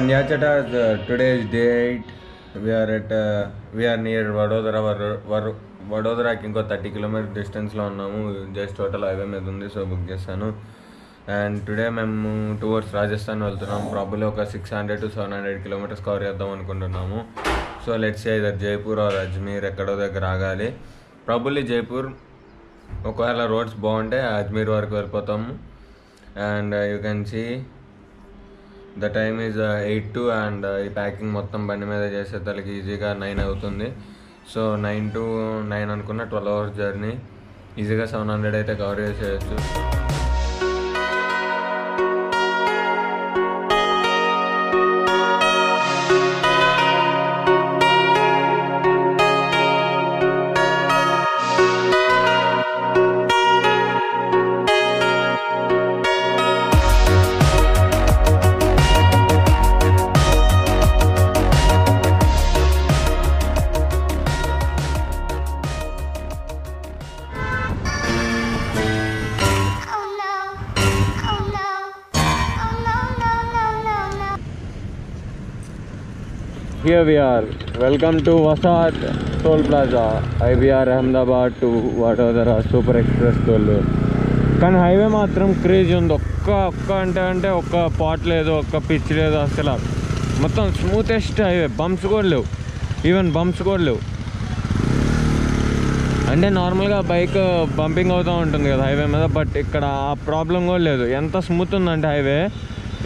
And Yachata, today's date, we are near Vadodara. వడోదరాకి ఇంకో 30 kilometre డిస్టెన్స్లో ఉన్నాము. జస్ట్ టోటల్ హైవే మీద ఉంది, సో బుక్ చేశాను. అండ్ టుడే మేము టువర్డ్స్ రాజస్థాన్ వెళ్తున్నాం. ప్రాబబ్లీ ఒక 600 to 700 కిలోమీటర్స్ కవర్ చేద్దాం అనుకుంటున్నాము. సో లెట్స్ సే ఇదర్ జైపూర్ ఆర్ అజ్మీర్ ఎక్కడో దగ్గర ఆగాలి. ప్రాబబ్లీ జైపూర్, ఒకవేళ రోడ్స్ బాగుంటే అజ్మీర్ వరకు వెళ్ళిపోతాము. And you can see the time is 8 and ఈ ప్యాకింగ్ మొత్తం బండి మీద చేసేసరికి ఈజీగా 9 అవుతుంది. సో 9 to 9 అనుకున్న 12 hours జర్నీ, ఈజీగా 700 అయితే కవర్ చేసేయచ్చు. Here we are. Welcome to Vasat Toll Plaza, IBR Ahmedabad to Vadodara Super Express Toll. కానీ హైవే మాత్రం క్రేజీ ఉంది. ఒక్క అంటే ఒక్క పాట్ లేదు, ఒక్క పిచ్ లేదు, అసలు మొత్తం స్మూతెస్ట్ హైవే. బంప్స్ కూడా లేవు, ఈవెన్ బంప్స్ కూడా లేవు. అంటే నార్మల్గా బైక్ బంపింగ్ అవుతూ ఉంటుంది కదా హైవే మీద, బట్ ఇక్కడ ఆ ప్రాబ్లం కూడా లేదు. ఎంత స్మూత్ ఉందంటే హైవే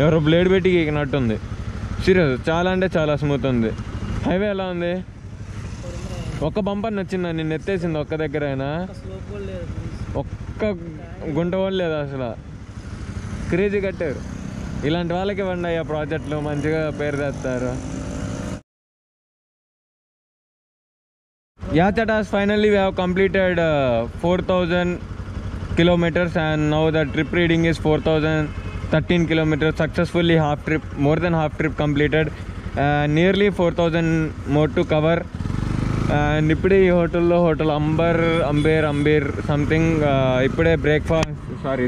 ఎవరో బ్లేడ్ పెట్టి గీకినట్టుంది. సీరియస్, చాలా అంటే చాలా స్మూత్ ఉంది. హైవే ఎలా ఉంది? ఒక్క బంపర్ నచ్చిందా? నేను ఎత్తేసింది ఒక్క దగ్గర అయినా, ఒక్క గుంట కూడా లేదు. అసలు క్రేజీ కట్టారు. ఇలాంటి వాళ్ళకి ఇవ్వండి అయ్యా ప్రాజెక్టులు, మంచిగా పేరు తెస్తారు. Yachatas, finally we have completed 4,000 kilometers and now the trip reading is 4,013 kilometers. Successfully half trip, more than half trip completed. Nearly 4,000 more to cover. And ఇప్పుడే ఈ హోటల్ అంబేర్ సంథింగ్ ఇప్పుడే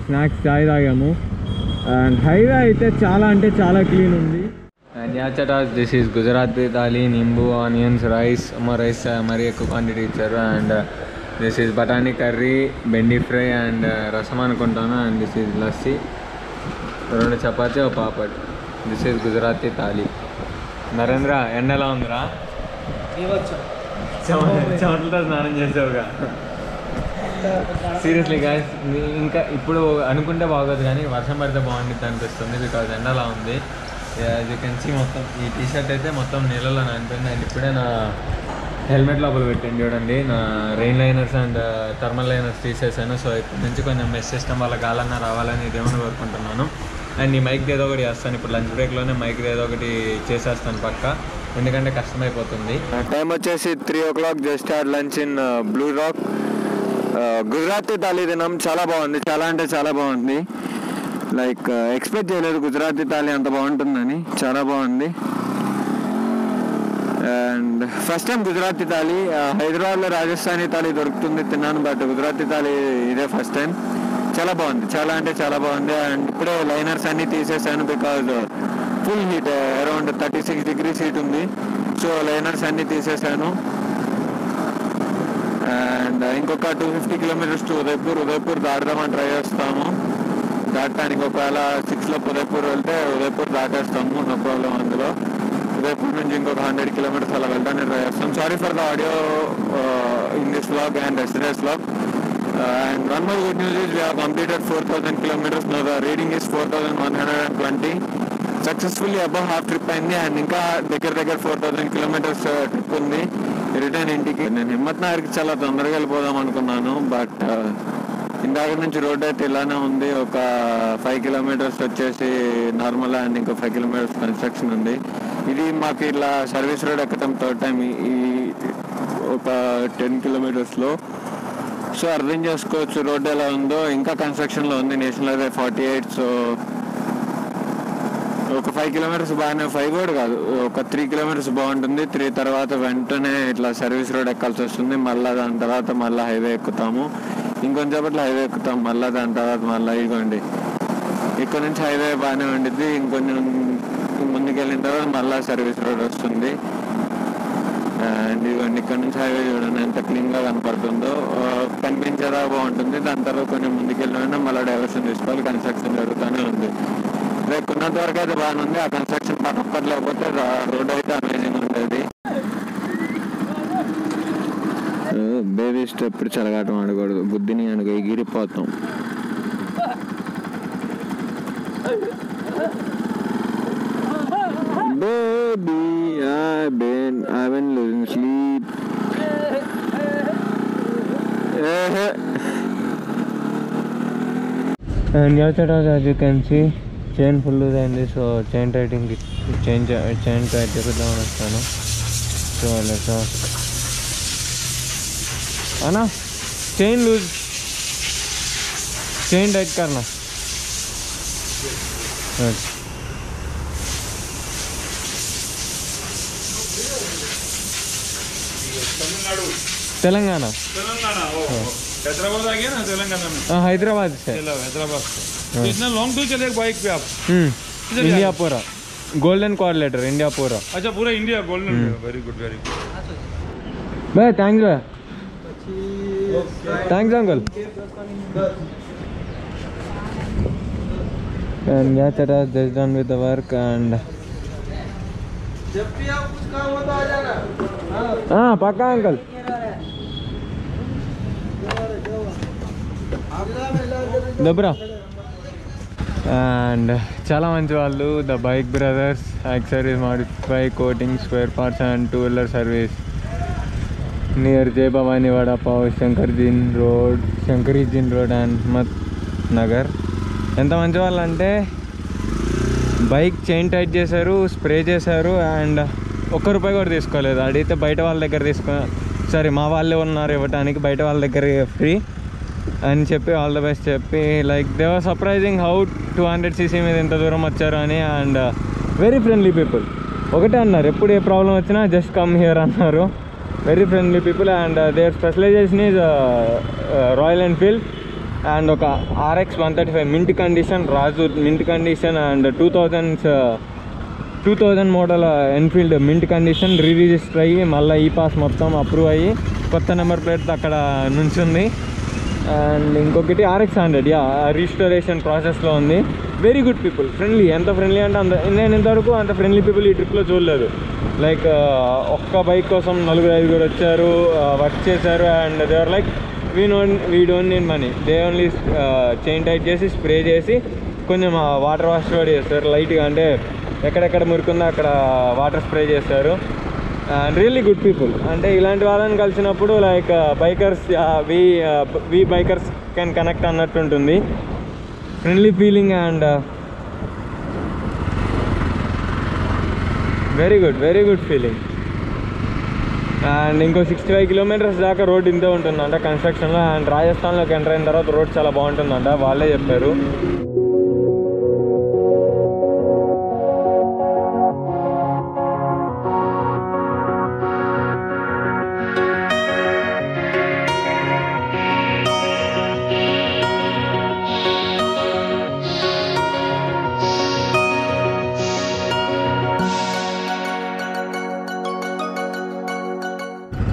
స్నాక్స్ చాయ్ తాగాము. అండ్ హైవే అయితే చాలా అంటే చాలా clean ఉంది. And Yachatas, this is Gujarati thali, nimbu, onions, rice మరీ ఎక్కువ క్వాంటిటీ ఇచ్చారు. And this is batani curry, bhindi fry and rasam అనుకుంటాను. And this is lassi, 2 chapati, ఒక పాపడ్. This is Gujarati thali. నరేంద్ర, ఎండ ఎలా ఉందిరా? చెమటలతో స్నానం చేసావుగా. సీరియస్లీ గాయ్స్, ఇంకా ఇప్పుడు అనుకుంటే బాగోదు కానీ వర్షం పడితే బాగుంటుంది అనిపిస్తుంది. బికాజ్ ఎండ అలా ఉంది. యాజ్ యూ కెన్ సీ మొత్తం ఈ టీషర్ట్ అయితే మొత్తం నీళ్ళలో నానిపోయింది. అండ్ ఇప్పుడే నా హెల్మెట్ లోపల పెట్టండి చూడండి. నా rain liners and thermal liners తీసేసాను. సో ఇప్పటి నుంచి కొంచెం మెస్ సిస్టమ్ వల్ల గాలన్నా రావాలని దేవుని కోరుకుంటున్నాను. అండ్ ఈ మైక్ ఏదో ఒకటి చేస్తాను. ఇప్పుడు లంచ్ బ్రేక్లోనే మైక్ ఏదో ఒకటి చేసేస్తాను పక్క, ఎందుకంటే కష్టమైపోతుంది. టైం వచ్చేసి 3 o'clock. Just had lunch in blue rock. Gujarati thali తిన్నాం, చాలా బాగుంది. చాలా అంటే చాలా బాగుంది. లైక్ ఎక్స్పెక్ట్ చేయలేదు గుజరాతీ థాలీ అంత బాగుంటుందని. చాలా బాగుంది. And first time Gujarati thali. హైదరాబాద్లో రాజస్థానీ థాలీ దొరుకుతుంది, తిన్నాను. బట్ గుజరాతీ థాలీ ఇదే ఫస్ట్ టైం. చాలా బాగుంది, చాలా అంటే చాలా బాగుంది. అండ్ ఇప్పుడే లైనర్స్ అన్నీ తీసేసాను because full heat, around 36 degrees heat ఉంది. సో లైనర్స్ అన్నీ తీసేసాను. అండ్ ఇంకొక 250 kilometers టు ఉదయపూర్ దాటుదామని ట్రై చేస్తాము. దాటడానికి ఒకవేళ 6 ఉదయపూర్ వెళ్తే ఉదయపూర్ దాటేస్తాము, నో ప్రాబ్లం అందులో. ఉదయపూర్ నుంచి ఇంకొక 100 kilometers అలా వెళ్ళడానికి ట్రై చేస్తాం. Sorry for the audio in this vlog and yesterday's vlog. And one more good news is we have completed 4,000 kilometers. Now the reading is 4,120. Successfully above half trip అయింది. And ఇంకా దగ్గర 4,000 kilometers trip ఉంది return ఇంటికి. నేను హిమ్మత్ నగర్కి చాలా తొందరగా వెళ్ళిపోదాం అనుకున్నాను, బట్ ఇందాక నుంచి రోడ్ అయితే ఇలానే ఉంది. ఒక 5 kilometers వచ్చేసి నార్మల్ అండ్ ఇంకో 5 kilometers కన్స్ట్రక్షన్ ఉంది. ఇది మాకు ఇలా సర్వీస్ రోడ్ ఎక్కడం థర్డ్ టైం ఈ ఒక 10 kilometersలో. సో అర్థం చేసుకోవచ్చు రోడ్ ఎలా ఉందో. ఇంకా కన్స్ట్రక్షన్లో ఉంది. National highway 48. సో ఒక 5 kilometers బాగానే, 5 కూడా కాదు, ఒక 3 kilometers బాగుంటుంది. 3 తర్వాత వెంటనే ఇట్లా సర్వీస్ రోడ్ ఎక్కాల్సి వస్తుంది. మళ్ళీ దాని తర్వాత మళ్ళీ హైవే ఎక్కుతాము. ఇంకొంచెం సేపట్లో హైవే ఎక్కుతాం. మళ్ళీ దాని తర్వాత మళ్ళీ ఇదిగోండి ఇక్కడ నుంచి హైవే బాగానే ఉండిద్ది. ఇంకొంచెం ముందు ముందుకు వెళ్ళిన తర్వాత మళ్ళీ సర్వీస్ రోడ్ వస్తుంది. అండ్ ఇవన్నీ ఇక్కడ నుంచి హైవే చూడండి ఎంత క్లీన్గా కనపడుతుందో. కనిపించేదా బాగుంటుంది. దాని తర్వాత కొంచెం ముందుకు వెళ్ళినా మళ్ళీ డైవర్షన్ తీసుకోవాలి. కన్స్ట్రక్షన్ జరుగుతూనే ఉంది. రేపు ఉన్నంత వరకు అయితే బాగానే ఉంది. ఆ కన్స్ట్రక్షన్ పక్కన లేకపోతే రోడ్ అయితే అమేజింగ్ ఉంటుంది. బేబీ స్టెప్ చెలగాటం ఆడకూడదు, బుద్ధిని అనుకో ఎగిరిపోతాం. Baby, I've been losing sleep. And yeah, as you can see, chain full అయింది. సో చైన్ టైటింగ్ చైన్ టైట్ చేద్దామని వస్తాను. సో లెట్స్ అన్నా चेन लूज चेन टाइट करना. तेलंगाना हैदराबाद आ गया ना तेलंगाना में. हैदराबाद से. हैदराबाद से इतना लॉन्ग टूर चलेगा बाइक पे आप. इंडिया पूरा गोल्डन कोऑर्डिनेटर इंडिया पूरा. अच्छा पूरा India golden. Very good very good. भाई थैंक्स भाई. Thanks uncle. And yeah, Chata is just done with the work and जब भी आप कुछ काम होता आ जाना. हाँ पक्का अंकल. దబ్రా. అండ్ చాలా మంచి వాళ్ళు the bike brothers. Accessories modify coating spare parts and two wheeler service near జై భవానీ వడాపావ్ శంకరీజిన్ రోడ్ అండ్ హిమ్మత్ నగర్. ఎంత మంచి వాళ్ళు అంటే బైక్ చైన్ టైట్ చేశారు, స్ప్రే చేశారు అండ్ ₹1 కూడా తీసుకోలేదు. అడిగితే బయట వాళ్ళ దగ్గర మా వాళ్ళే ఉన్నారు ఇవ్వటానికి, బయట వాళ్ళ దగ్గర ఫ్రీ అని చెప్పి ఆల్ ద బెస్ట్ చెప్పి like they were surprising how 200cc మీద ఎంత దూరం వచ్చారు అని. And very friendly people. ఒకటే అన్నారు, ఎప్పుడు ఏ ప్రాబ్లం వచ్చినా జస్ట్ కమ్ హియర్ అన్నారు. Very friendly people and their specialization is Royal Enfield and ఒక RX 135 mint condition, Raju mint condition and 2000 model Enfield mint condition register అయ్యి మళ్ళీ ఈ పాస్ మొత్తం అప్రూవ్ అయ్యి కొత్త నెంబర్ ప్లేట్ అక్కడ నుంచింది. అండ్ ఇంకొకటి RX 100 రిజిస్టరేషన్ ప్రాసెస్లో ఉంది. Very good people, friendly. ఎంత ఫ్రెండ్లీ అంటే నేను ఇంతవరకు అంత ఫ్రెండ్లీ పీపుల్ ఈ ట్రిప్లో చూడలేదు. లైక్ ఒక్క బైక్ కోసం 4-5 వచ్చారు, వర్క్ చేశారు and they are like we don't need money. They only chain tight చేసి స్ప్రే చేసి కొంచెం వాటర్ వాష్ కూడా చేస్తారు లైట్గా, అంటే ఎక్కడెక్కడ మురికుందో అక్కడ వాటర్ స్ప్రే చేస్తారు. And really good people. అంటే ఇలాంటి వాళ్ళని కలిసినప్పుడు like bikers we bikers can connect అన్నట్టు ఉంటుంది. Friendly feeling and very good feeling. And ఇంకో 65 kilometers దాకా రోడ్ ఇంతే ఉంటుందంట కన్స్ట్రక్షన్లో. అండ్ రాజస్థాన్లోకి ఎంటర్ అయిన తర్వాత రోడ్ చాలా బాగుంటుందంట, వాళ్ళే చెప్పారు.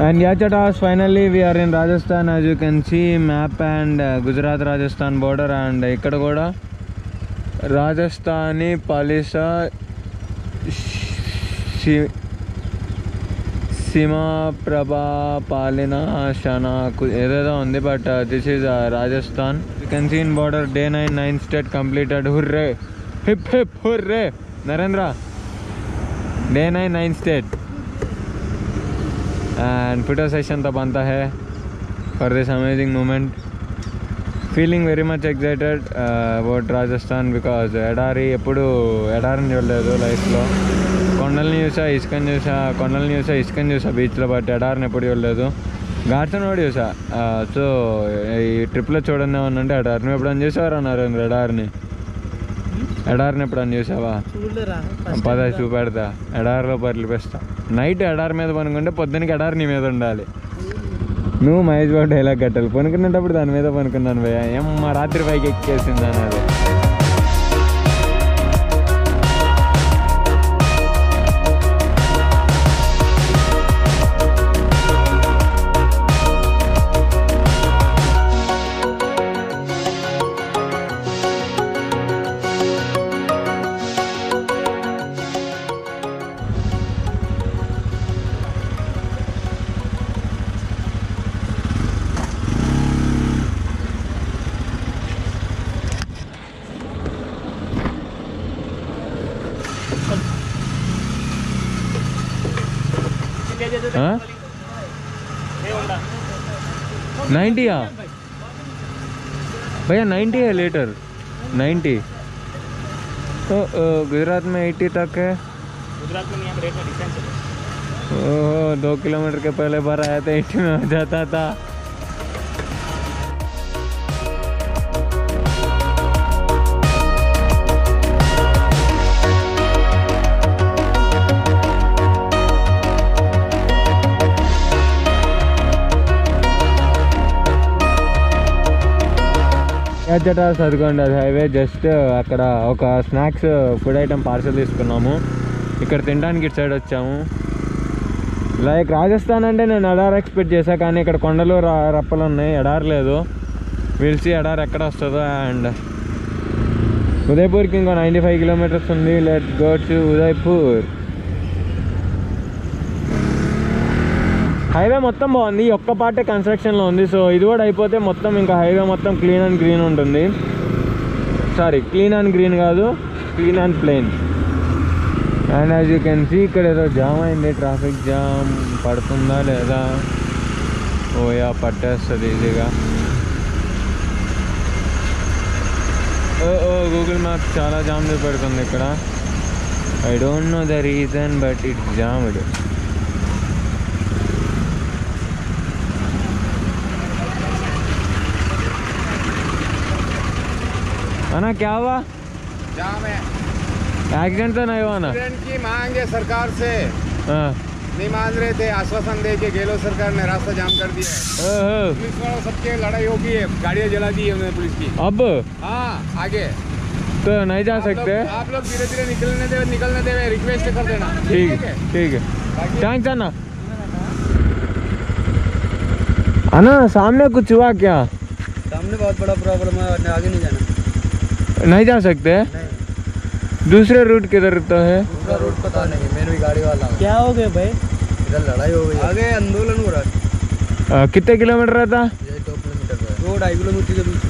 And yeah chatas, finally we are in Rajasthan. As you can see map and Gujarat Rajasthan border and ikkada kuda Rajasthani Palisa Sima Prabha Palina Shana edo undi, but this is Rajasthan. You can see in border day 9 state completed. Hurray, hip hip hurray Narendra. Day 9 state and photo session तो बनता है for this amazing moment. Feeling very much excited about Rajasthan because ఎడారి ఎప్పుడు ఎడారిని చూడలేదు లైఫ్లో. కొండల్ని చూసా, ఇసుకని చూసా బీచ్లో, బట్ ఎడారిని ఎప్పుడు చూడలేదు. ఘాట్స్ కూడా చూసా. సో ఈ ట్రిప్లో చూడండి ఏమన్నా ఎడారి. నువ్వు ఎప్పుడన్నా చూసావారా అన్నారు ఎడారిని ఎప్పుడన్నా చూసావా? పద చూపెడతా, ఎడారిలో పరిలిపిస్తా. నైట్ ఎడారి మీద పనుకుంటే పొద్దునకి ఎడారి నీ మీద ఉండాలి. నువ్వు మహేష్ బాబు డైలాగ్ కట్టాలి. పనుకునేటప్పుడు దాని మీద పనుకున్నాను భయ్యా, ఏమ్మ రాత్రి పైకి ఎక్కేసింది అని. అది 90 भैया 90 है लीटर 90 तो गुजरात में 80 तक है। गुजरात में यहाँ रेट में डिफरेंस है। ओह 2 किलोमीटर के पहले भर आया था 80 में हो जाता था। యాచట సదుకొండ హైవే జస్ట్ అక్కడ ఒక స్నాక్స్ ఫుడ్ ఐటమ్ పార్సల్ తీసుకున్నాము. ఇక్కడ తినడానికి ఇటు సైడ్ వచ్చాము. లైక్ రాజస్థాన్ అంటే నేను ఎడార్ ఎక్స్పెక్ట్ చేశాను, కానీ ఇక్కడ కొండలు రప్పలు ఉన్నాయి, ఎడార్ లేదు. విల్సి ఎడార్ ఎక్కడ వస్తుందో. అండ్ ఉదయపూర్కి ఇంకో 95 కిలోమీటర్స్ ఉంది. Let's go to Udaipur. Highway మొత్తం బాగుంది, ఈ ఒక్క పార్టే కన్స్ట్రక్షన్లో ఉంది. సో ఇది కూడా అయిపోతే మొత్తం ఇంకా హైవే మొత్తం క్లీన్ అండ్ గ్రీన్ ఉంటుంది. సారీ, క్లీన్ అండ్ గ్రీన్ కాదు, clean and plain. And as you can see ఇక్కడ ఏదో జామ్ అయింది, ట్రాఫిక్ జామ్ పడుతుందా లేదా. ఓయా పట్టేస్తుంది ఈజీగా. ఓ గూగుల్ మ్యాప్ చాలా జామ్ చూపెడుతుంది ఇక్కడ. I don't know the reason but it's jammed. ना क्या हुआ? जाम है। एक्सीडेंट तो नहीं हुआ ना? एक्सीडेंट की मांग है सरकार से। हाँ नहीं मान रहे थे, आश्वासन दे के गहलोत सरकार ने रास्ता जाम कर दिया है। पुलिस वालों सबके लड़ाई हो गई है, गाड़ियाँ जला दी है उन्होंने पुलिस की। अब हाँ आगे तो नहीं जा सकते। आप लोग धीरे धीरे निकलने दे रिक्वेस्ट कर देना। ठीक है ठीक है, थैंक्स अन्ना। अन्ना सामने कुछ हुआ क्या? सामने बहुत बड़ा प्रॉब्लम है, आगे नहीं जाना। नहीं जा सकते? दूसरे रूट किधर तो है? दूसरा रूट पता नहीं, मैंने भी गाड़ी वाला। क्या हो गया भाई? इधर लड़ाई हो गई, आगे आंदोलन हो रहा है। कितने किलोमीटर रहता? ये 2 किलोमीटर है, रोड 2.5 किलोमीटर के बीच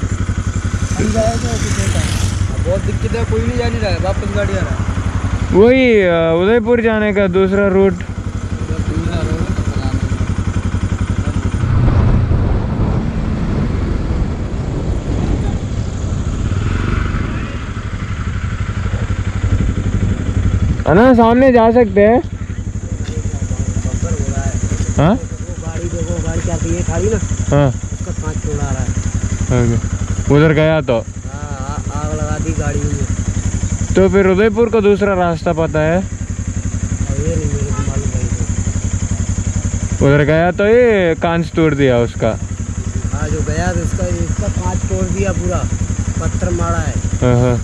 बहुत दिक्कत है, कोई नहीं जा नहीं रहा है, वापस गाड़ी आ रहा है। वही उदयपुर जाने का दूसरा रूट। ना सामने जा सकते हैं? हाँ गाड़ी देखो, गाड़ी क्या ये खाली ना, हाँ उसका कांच तोड़ा रहा है। उधर गया तो आग लगा दी गाड़ी में। तो फिर उदयपुर को दूसरा रास्ता पता है? ये नहीं मेरे को मालूम भाई। उधर गया तो ये कांच तोड़ दिया उसका। हाँ जो गया तो इसका कांच तोड़ दिया पूरा, पत्थर मारा है। हाँ।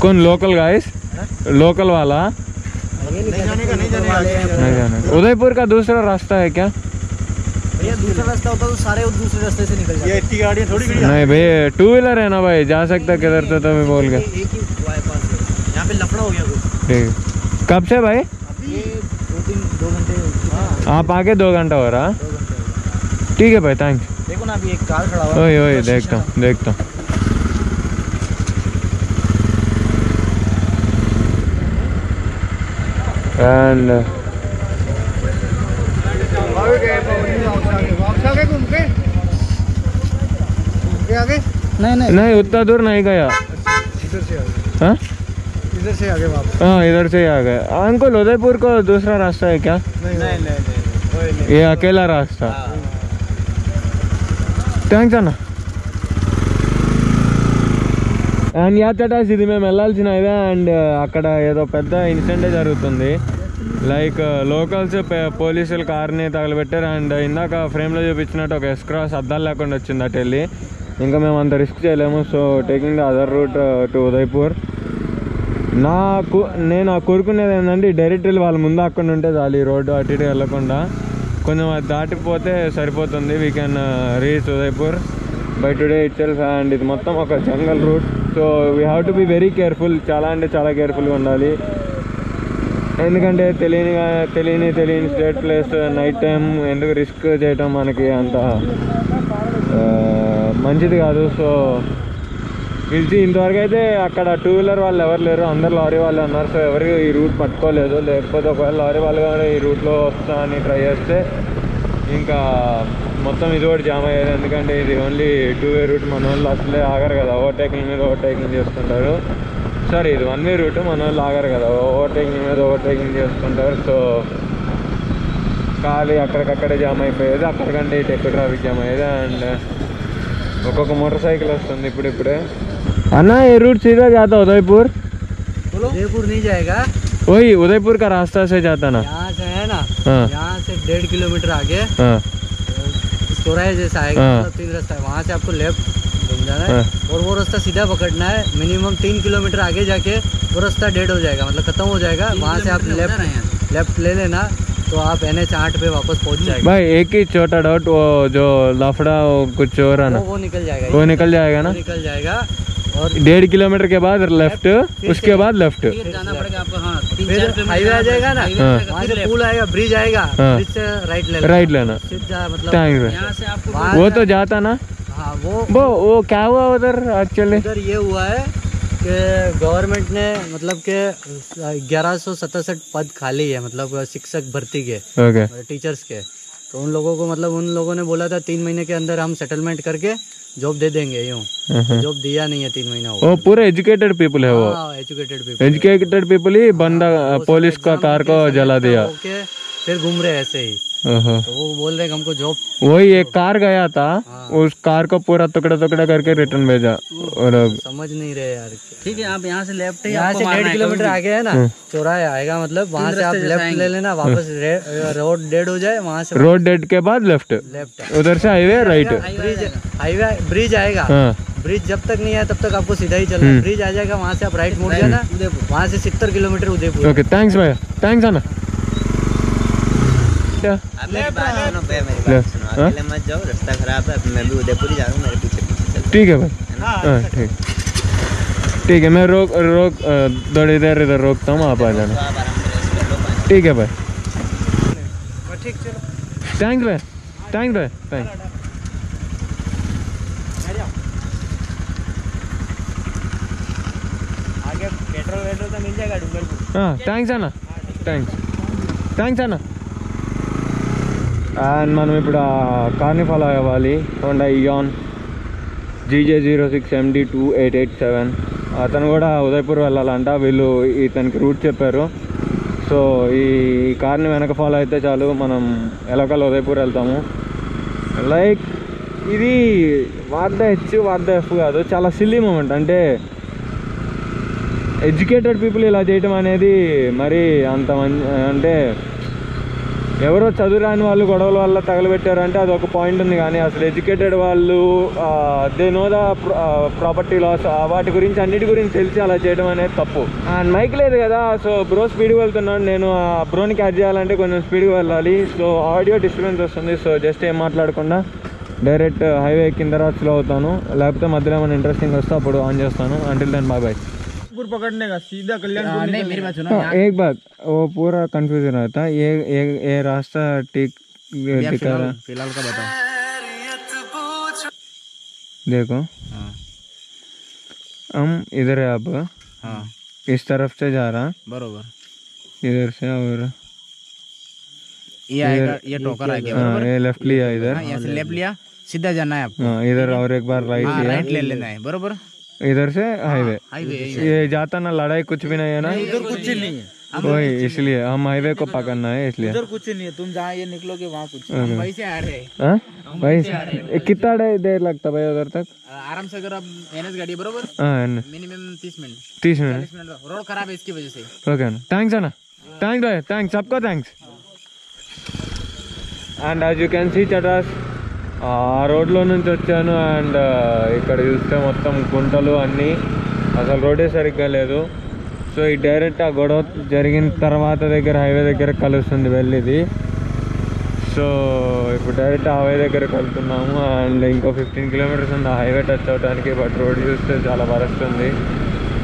कौन लोकल गाइस? लोकल वाला नहीं जाने का, नहीं जाने का। उदयपुर का दूसरा रास्ता है क्या? भैया दूसरा रास्ता होता तो सारे दूसरे रास्ते से निकल जाते। ये इतनी गाड़ियाँ थोड़ी खड़ी नहीं भाई, 2 व्हीलर है ना भाई, जा सकता किधर तो भी बोल के। एक ही बाईपास यहाँ पे लफड़ा हो गया कुछ। ठीक, कब से भाई? ये 2 घंटे। आप आगे 2 घंटा हो रहा? 2 घंटे। ठीक है भाई, थैंक्स। देखो ना अभी एक कार खड़ा हुआ। ओए देखता हूँ। एंड नहीं उतना दूर नहीं गया। हाँ इधर से आगे वापस। हाँ इधर से ही आ गए। अंकल उदयपुर को दूसरा रास्ता है क्या? नहीं ये अकेला रास्ता। థ్యాంక్స్ అన్న. అండ్ యాచటాస్ ఇది మేము వెళ్ళాల్సిన హైవే. అండ్ అక్కడ ఏదో పెద్ద ఇన్సిడెంటే జరుగుతుంది. లైక్ లోకల్స్ పోలీసులు కార్ని తగలబెట్టారు. అండ్ ఇందాక ఫ్రేమ్లో చూపించినట్టు ఒక ఎస్క్రాస్ అద్దాలు లేకుండా వచ్చింది అటు వెళ్ళి. ఇంకా మేము అంత రిస్క్ చేయలేము. So taking the other route to Udaipur. నేను కోరుకునేది ఏంటంటే డైరెక్ట్ వెళ్ళి వాళ్ళ ముందు అక్కడ ఉంటే చాలు, ఈ రోడ్డు అటు ఇటు వెళ్ళకుండా. కొంచెం అది దాటిపోతే సరిపోతుంది. We can reach Udaipur by today itself. And ఇది మొత్తం ఒక jungle route. So we have to be very careful, చాలా అంటే చాలా కేర్ఫుల్గా ఉండాలి. ఎందుకంటే తెలియని స్టేట్ ప్లేస్ నైట్ టైం ఎందుకు రిస్క్ చేయటం మనకి అంత మంచిది కాదు. సో పిలిచి ఇంతవరకు అయితే అక్కడ 2 వీలర్ వాళ్ళు ఎవరు లేరు, అందరు లారీ వాళ్ళు ఉన్నారు. సో ఎవరు ఈ రూట్ పట్టుకోలేదు. లేకపోతే ఒకవేళ లారీ వాళ్ళు కూడా ఈ రూట్లో వస్తా అని ట్రై చేస్తే ఇంకా మొత్తం ఇది కూడా జామ్ అయ్యేది. ఎందుకంటే ఇది ఓన్లీ 2-వే రూట్. మన వాళ్ళు అసలే ఆగరు కదా, ఓవర్టేకింగ్ మీద ఓవర్టేకింగ్ చేసుకుంటారు. సారీ, ఇది 1-వే రూట్. మన వాళ్ళు ఆగరు కదా, ఓవర్టేకింగ్ మీద ఓవర్టేకింగ్ చేసుకుంటారు. సో ఖాళీ అక్కడికక్కడే జామ్ అయిపోయేది. అక్కడికంటే ఇటు ఎక్కువ ట్రాఫిక్ జామ్ అయ్యేది. అండ్ ఒక్కొక్క మోటార్ సైకిల్ వస్తుంది ఇప్పుడిప్పుడే. अन्ना ये रूट सीधा जाता उदयपुर? उदयपुर नहीं जाएगा, वही उदयपुर का रास्ता से जाता ना, यहाँ से है ना, हाँ। यहाँ से 1.5 किलोमीटर आगे हाँ। चौराहे जैसा आएगा, हाँ। 3 रास्ता है, वहाँ से आपको लेफ्ट घूम जाना है हाँ। और वो रास्ता सीधा पकड़ना है। मिनिमम 3 किलोमीटर आगे जाके वो रास्ता डेड हो जाएगा, मतलब खत्म हो जाएगा। वहाँ से आप लेफ्ट ले लेना तो आप NH 8 पे वापस पहुँच जाएगा। भाई एक ही छोटा डाउट, वो जो लाफड़ा वो कुछ और है ना, वो निकल जाएगा, वो निकल जाएगा ना, निकल जाएगा। और 1.5 किलोमीटर के बाद लेफ्ट, उसके बाद लेफ्ट, जाना पड़ेगा आपको। हाँ, फिर हाईवे आ जाएगा ना, हाँ। वहाँ से पुल आएगा, ब्रिज आएगा, हाँ। ब्रिज से राइट ले लेना, राइट लेना। सीधा मतलब थैंक यहाँ से आपको वहाँ वो से- तो जाता ना। हाँ वो क्या हुआ उधर एक्चुअली? उधर ये हुआ है कि गवर्नमेंट ने मतलब के 1167 पद खाली है, मतलब शिक्षक भर्ती के, ओके। टीचर्स के। तो उन लोगों को मतलब उन लोगों ने बोला था 3 महीने के अंदर हम सेटलमेंट करके जॉब दे देंगे, यूँ जॉब दिया नहीं है 3 महीना हो वो पूरे एजुकेटेड पीपल है वो, गया। एजुकेटेड पीपल एजुकेटेड पीपल ही बंदा पुलिस का कार को जला दिया। ओके, फिर घूम रहे ऐसे ही। ओहो। तो वो बोल रहे हैं कि हमको जॉब। वही एक कार गया था, उस कार को पूरा टुकड़ा टुकड़ा करके रिटर्न भेजा। और समझ नहीं रहे यार। ठीक है, आप यहाँ से लेफ्ट ही यहाँ आपको से मारना 1.5 है किलोमीटर कभी आगे है ना, चौराहे आएगा, मतलब वहाँ से आप रास्ते लेफ्ट जाएंगे। ले लेना, वापस रोड डेड हो जाए, वहाँ से रोड डेड के बाद लेफ्ट, लेफ्ट उधर से हाईवे राइट। हाईवे ब्रिज आएगा, हाँ। ब्रिज जब तक नहीं आया तब तक आपको सीधा ही चलना है। ब्रिज आ जाएगा, वहाँ से आप राइट मुड़ जाना, वहाँ से 70 किलोमीटर उदयपुर। ओके, थैंक्स भैया, थैंक्स आना। क्या? अकेले मत जाओ, रास्ता खराब है। मैं भी उदयपुर ही जा रहा हूँ, मेरे पीछे पीछे चल। ठीक है भाई, हाँ ठीक, ठीक है। मैं रोक थोड़ी देर इधर रोकता हूँ, आप आ जाना। आप आराम से रेस्ट कर लो, 5 ठीक है भाई, थैंक्स भाई, थैंक्स भाई, थैंक्स। आगे पेट्रोल तो मिल जाएगा डूंगरपुर। हाँ, थैंक्स అన్న, థ్యాంక్స్ అన్న. అండ్ మనం ఇప్పుడు కార్ని ఫాలో అవ్వాలి. Honda Eon GJ06 MD2887. అతను కూడా ఉదయపూర్ వెళ్ళాలంట. వీళ్ళు ఇతనికి రూట్ చెప్పారు. సో ఈ కార్ని వెనక ఫాలో అయితే చాలు, మనం ఎలాగోలా ఉదయపూర్ వెళ్తాము. లైక్ ఇది what the H what the F కాదు, చాలా సిల్లీ మూమెంట్. అంటే ఎడ్యుకేటెడ్ పీపుల్ ఇలా చేయటం అనేది మరి అంత అంటే ఎవరో చదువురాని వాళ్ళు గొడవల వల్ల తగలబెట్టారంటే అది ఒక పాయింట్ ఉంది. కానీ అసలు ఎడ్యుకేటెడ్ వాళ్ళు they know the property laws, వాటి గురించి అన్నిటి గురించి తెలిసి అలా చేయడం అనేది తప్పు. అండ్ మైక్ లేదు కదా, సో బ్రో స్పీడ్గా వెళ్తున్నాడు. నేను ఆ బ్రోని క్యాచ్ చేయాలంటే కొంచెం స్పీడ్గా వెళ్ళాలి. సో ఆడియో డిస్టర్బెన్స్ వస్తుంది. సో జస్ట్ ఏం మాట్లాడకుండా డైరెక్ట్ హైవే ఎక్కిన తర్వాత స్లో అవుతాను. లేకపోతే మధ్యలో ఏమైనా ఇంట్రెస్టింగ్ వస్తే అప్పుడు ఆన్ చేస్తాను. Until then bye bye. पकड़ने का सीधा कल्याणपुर नहीं, मेरी बात सुनो। एक बात, वो पूरा कंफ्यूजन रहता है। ये रास्ता ठीक दिखा रहा, फिलहाल का बताओ। देखो हम इधर है अब, हाँ इस तरफ से जा रहा, बरोबर। इधर से, और ये आएगा, ये टोकर आ गया, हाँ ये लेफ्ट लिया इधर, यहाँ से लेफ्ट लिया, सीधा जाना है आपको। हाँ इधर, और एक बार राइट हाँ, लिया, राइट ले लेना है, बरोबर। इधर से हाईवे। हाईवे ये जाता ना, लड़ाई कुछ भी नहीं है ना, कुछ नहीं है, वही इसलिए हम हाईवे को पकड़ना है इसलिए। उधर कुछ नहीं है। तुम जहाँ ये निकलोगे वहाँ कुछ हम वहीं से आ रहे हैं। हाँ भाई, कितना देर लगता भाई उधर तक? आराम से अगर आप NS गाड़ी बरोबर, हाँ minimum 30 minute 30 minute. 40 minute. Road खराब है इसकी वजह से। ఓకే అన్న, థ్యాంక్స్ అన్న, థ్యాంక్స్ భాయ్, థ్యాంక్స్ సబ్కో thanks. And as you can see చటాస్, ఆ రోడ్లో నుంచి వచ్చాను. అండ్ ఇక్కడ చూస్తే మొత్తం గుంటలు అన్నీ, అసలు రోడ్డే సరిగ్గా లేదు. సో ఈ డైరెక్ట్ ఆ గొడవ జరిగిన తర్వాత దగ్గర హైవే దగ్గర కలుస్తుంది వెళ్ళిది. సో ఇప్పుడు డైరెక్ట్ హైవే దగ్గరకు వెళ్తున్నాము. అండ్ ఇంకో 15 కిలోమీటర్స్ ఉంది ఆ హైవే టచ్ అవడానికి. బట్ రోడ్ చూస్తే చాలా వరస్తుంది.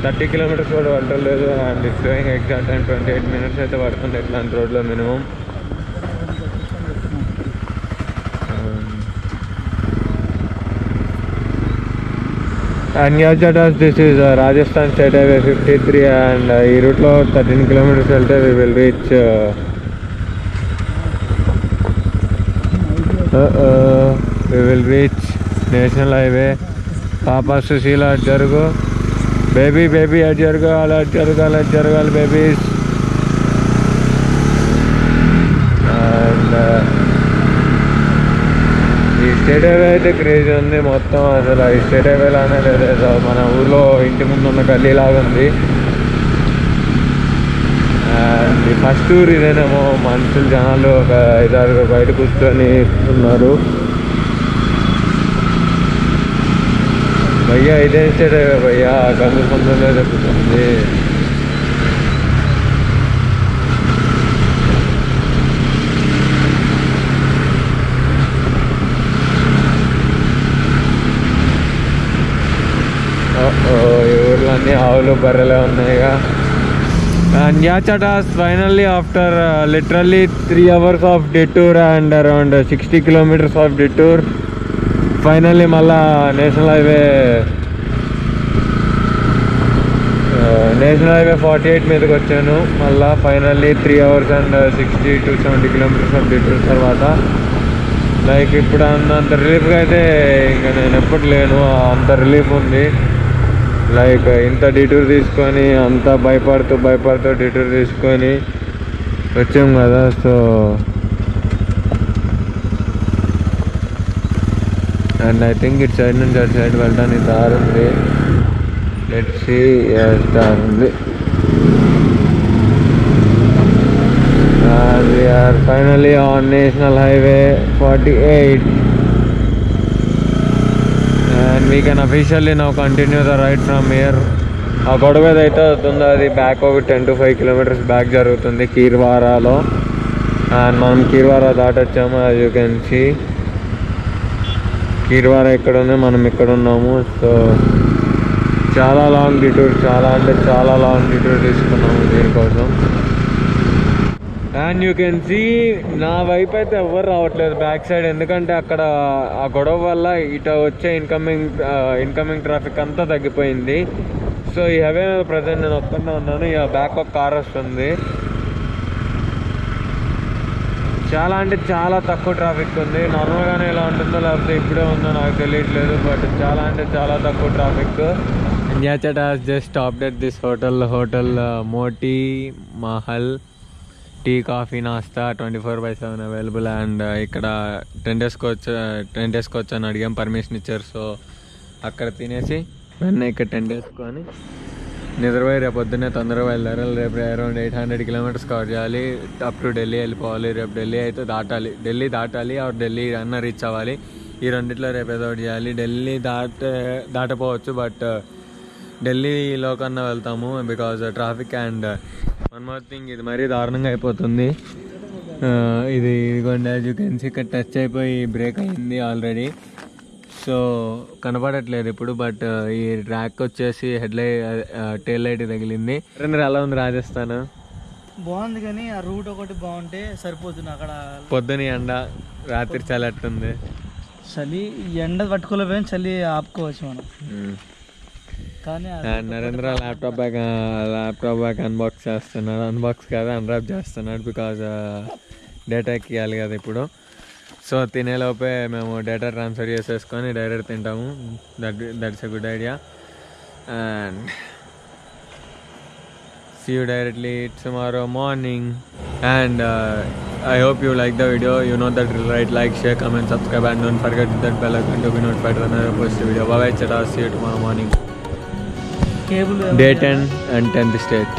30 కిలోమీటర్స్ కూడా పట్టలేదు. And it's going exact time 28 minutes అయితే పడుతుంది ఇట్లాంటి రోడ్లో మినిమం. అండ్ యాచటాస్ this is Rajasthan state highway 53 and ఈ రూట్లో 13 కిలోమీటర్స్ వెళ్తే we will reach national highway. పాపా సుశీల అటు జరుగు, బేబీ బేబీ అటు జరగాలి, అటు జరగాలి, అటు జరగాలి బేబీస్. అండ్ ఈ స్టేట్ హైవే అయితే క్రేజీ ఉంది మొత్తం. అసలు ఈ స్టేట్ హైవేలానే లేదు, మన ఊర్లో ఇంటి ముందు ఉన్న గల్లీలాగా ఉంది. అండ్ ఫస్ట్ ఊరు ఇదేనేమో, మనుషులు జనాలు ఒక 5-6 బయట కూర్చొని ఉన్నారు. భయ్యా ఇదే స్టేట్ హైవే భయ్యా, గంగు సందులో దొరుకుతుంది. ఈ ఊర్లో అన్నీ ఆవులు బర్రెలే ఉన్నాయిగా. అండ్ యాచటాస్ finally after literally 3 hours of detour and around 60 kilometers of detour finally మళ్ళా నేషనల్ హైవే 48 మీదకి వచ్చాను. మళ్ళీ ఫైనల్లీ 3 hours and 60 to 70 kilometers of detour తర్వాత లైక్ ఇప్పుడు అంత రిలీఫ్గా అయితే ఇంకా నేను ఎప్పుడు లేను, అంత రిలీఫ్ ఉంది. లైక్ ఇంత డిటూర్ తీసుకొని అంత భయపడుతూ డిటూర్ తీసుకొని వచ్చాం కదా. సో అండ్ ఐ థింక్ ఇటు సైడ్ నుంచి అటు సైడ్ వెళ్ళడానికి దారి ఉంది. లెట్స్ సీ, దారి ఉంది. And we are finally on National Highway 48 and we can officially now continue the ride from here. ఆ గొడవ ఏదైతే అవుతుందో అది బ్యాక్ ఒక 10 to 5 kilometers బ్యాక్ జరుగుతుంది కీర్వారాలో. అండ్ మనం కీర్వారా దాటొచ్చాము. యాజ్ యూ కెన్ సీ కీర్వారా ఇక్కడ ఉంది, మనం ఇక్కడ ఉన్నాము. సో చాలా లాంగ్ డిటూర్, చాలా లాంగ్ డిటూర్ తీసుకున్నాము దీనికోసం. అండ్ యూ కెన్ సీ నా వైపు అయితే ఎవరు రావట్లేదు బ్యాక్ సైడ్, ఎందుకంటే అక్కడ ఆ గొడవ వల్ల ఇటు వచ్చే ఇన్కమింగ్ ట్రాఫిక్ అంతా తగ్గిపోయింది. సో ఈ హైవే మీద ప్రజెంట్ నేను ఒక్కనే ఉన్నాను. ఇక బ్యాక్ ఒక కార్ వస్తుంది. చాలా అంటే చాలా తక్కువ ట్రాఫిక్ ఉంది. నార్మల్గానే ఎలా ఉంటుందో లేకపోతే ఇప్పుడే ఉందో నాకు తెలియట్లేదు, బట్ చాలా అంటే చాలా తక్కువ ట్రాఫిక్. యాచటాస్ just stopped at this hotel Moti Mahal. Tea, coffee, నాస్తా 24/7 అవైలబుల్. అండ్ ఇక్కడ టెంట్ వేసుకోవచ్చు అని అడిగాం, పర్మిషన్ ఇచ్చారు. సో అక్కడ తినేసి వెన్న ఇక్కడ టెంట్ వేసుకొని నిద్రపోయి రేపు పొద్దున్నే తొందరగా వెళ్ళారు. రేపు అరౌండ్ 800 kilometers కవర్ చేయాలి. అప్ టు ఢిల్లీ వెళ్ళిపోవాలి. రేపు ఢిల్లీ అయితే దాటాలి ఆర్ ఢిల్లీ అన్న రీచ్ అవ్వాలి. ఈ రెండిట్లో రేపు ఏదో ఒకటి చేయాలి. ఢిల్లీ దాటపోవచ్చు, బట్ ఢిల్లీలో కన్నా వెళ్తాము because traffic. And one more thing, ఇది మరీ దారుణంగా అయిపోతుంది. ఇదిగోండి యాజ్ యూ కెన్ సీ ఇక్కడ టచ్ అయిపోయి బ్రేక్ అయింది ఆల్రెడీ. సో కనపడట్లేదు ఇప్పుడు, బట్ ఈ ట్రాక్ వచ్చేసి టెయిల్ లైట్ తగిలింది. ఎలా ఉంది రాజస్థాన్? బాగుంది, కానీ ఆ రూట్ ఒకటి బాగుంటే సరిపోతుంది. అక్కడ పొద్దున ఎండ, రాత్రి చలి ఎట్టుంది? చలి ఎండ పట్టుకోలేకపోయినా చలి ఆపుకోవచ్చు మనం. కానీ నరేంద్ర ల్యాప్టాప్ బ్యాగ్ అన్బాక్స్ చేస్తున్నాడు. అన్రాప్ చేస్తున్నాడు బికాజ్ డేటా ఎక్కియాలి కదా ఇప్పుడు. సో తినేలోపే మేము డేటా ట్రాన్స్ఫర్ చేసేసుకొని డైరెక్ట్ తింటాము. That's a good idea. And see you directly tomorrow morning. And I hope you like the video. You know that right, like, share, comment, subscribe, and don't forget to hit that bell icon to be notified when I post a video. Bye bye, chata. See you tomorrow morning. Day 10 and 10th state.